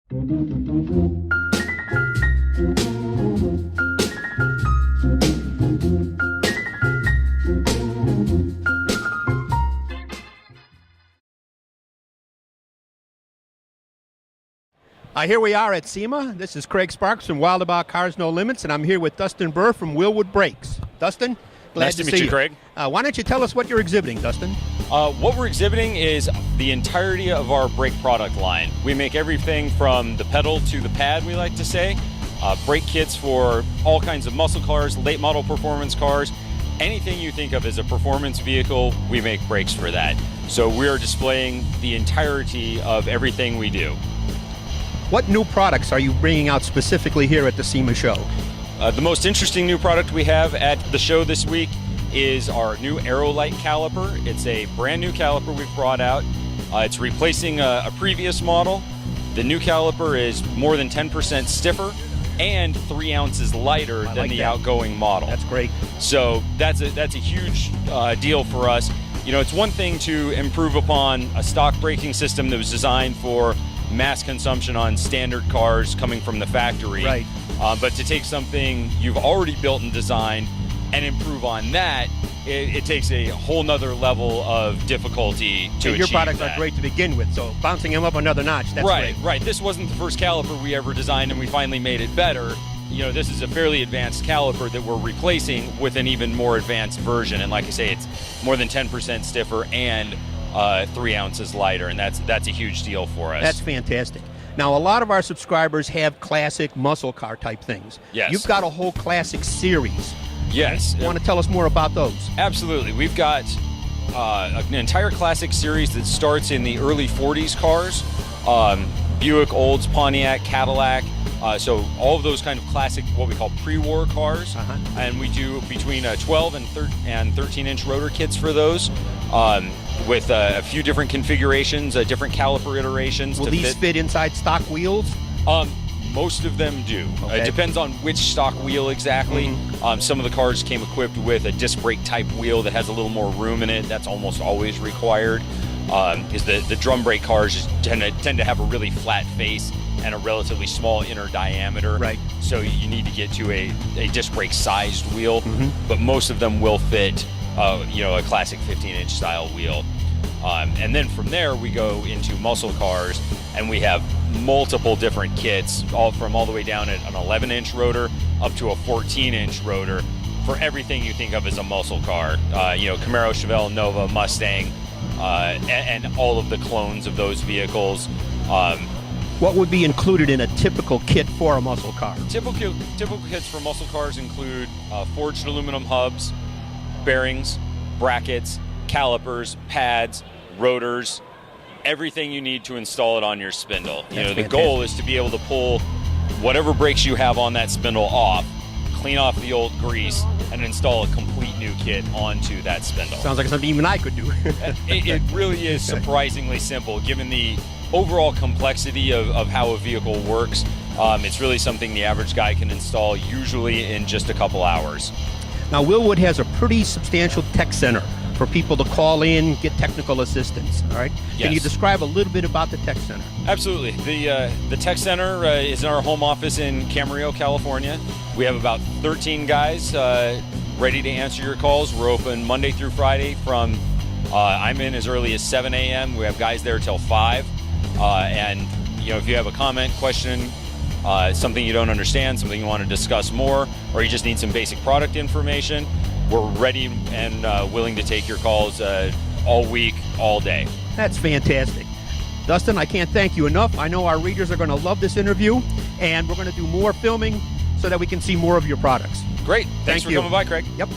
Here we are at SEMA. This is Craig Sparks from Wild About Cars No Limits, and I'm here with Dustin Burr from Wilwood Brakes. Dustin, glad nice to meet see you, Craig. Why don't you tell us what you're exhibiting, Dustin? What we're exhibiting is the entirety of our brake product line. We make everything from the pedal to the pad, we like to say. Brake kits for all kinds of muscle cars, late model performance cars. Anything you think of as a performance vehicle, we make brakes for that. So we're displaying the entirety of everything we do. What new products are you bringing out specifically here at the SEMA show? The most interesting new product we have at the show this week is our new Aerolite caliper. It's a brand new caliper we've brought out. It's replacing a previous model. The new caliper is more than 10% stiffer and 3 ounces lighter than the outgoing model. That's great. So that's a huge deal for us. You know, it's one thing to improve upon a stock braking system that was designed for mass consumption on standard cars coming from the factory. Right. But to take something you've already built and designed and improve on that, it takes a whole nother level of difficulty to achieve. Your products that. are great to begin with, so bouncing them up another notch, that's great. Right. This wasn't the first caliper we ever designed, and we finally made it better. You know, this is a fairly advanced caliper that we're replacing with an even more advanced version. And like I say, it's more than 10% stiffer and 3 ounces lighter, and that's a huge deal for us. That's fantastic. Now, a lot of our subscribers have classic muscle car type things. Yes. You've got a whole classic series. Yes. You want to tell us more about those? Absolutely. We've got an entire classic series that starts in the early 40s cars. Buick, Olds, Pontiac, Cadillac. So all of those kind of classic, what we call pre-war cars. And we do between 12 and 13-inch rotor kits for those. With a few different configurations, different caliper iterations. Will these fit inside stock wheels? Most of them do. Okay. It depends on which stock wheel exactly. Some of the cars came equipped with a disc brake type wheel that has a little more room in it. That's almost always required. Because the drum brake cars tend to have a really flat face and a relatively small inner diameter. Right. So you need to get to a disc brake sized wheel, but most of them will fit a classic 15-inch style wheel. And then from there we go into muscle cars, and we have multiple different kits, all the way down at an 11-inch rotor up to a 14-inch rotor for everything you think of as a muscle car. Camaro, Chevelle, Nova, Mustang, and all of the clones of those vehicles. What would be included in a typical kit for a muscle car? Typical kits for muscle cars include forged aluminum hubs, bearings, brackets, calipers, pads, rotors, everything you need to install it on your spindle. The goal is to be able to pull whatever brakes you have on that spindle off, clean off the old grease, and install a complete new kit onto that spindle. Sounds like something even I could do. It really is surprisingly simple, given the overall complexity of how a vehicle works. It's really something the average guy can install usually in just a couple hours. Now, Wilwood has a pretty substantial tech center for people to call in, get technical assistance, all right? Yes. Can you describe a little bit about the tech center? Absolutely. The tech center is in our home office in Camarillo, California. We have about 13 guys ready to answer your calls. We're open Monday through Friday from, I'm in as early as 7 a.m. We have guys there till 5. And if you have a comment, question, something you don't understand, something you want to discuss more, or you just need some basic product information, we're ready and willing to take your calls all week, all day. That's fantastic. Dustin, I can't thank you enough. I know our readers are going to love this interview, and we're going to do more filming so that we can see more of your products. Great. Thanks for coming by, Craig. Yep.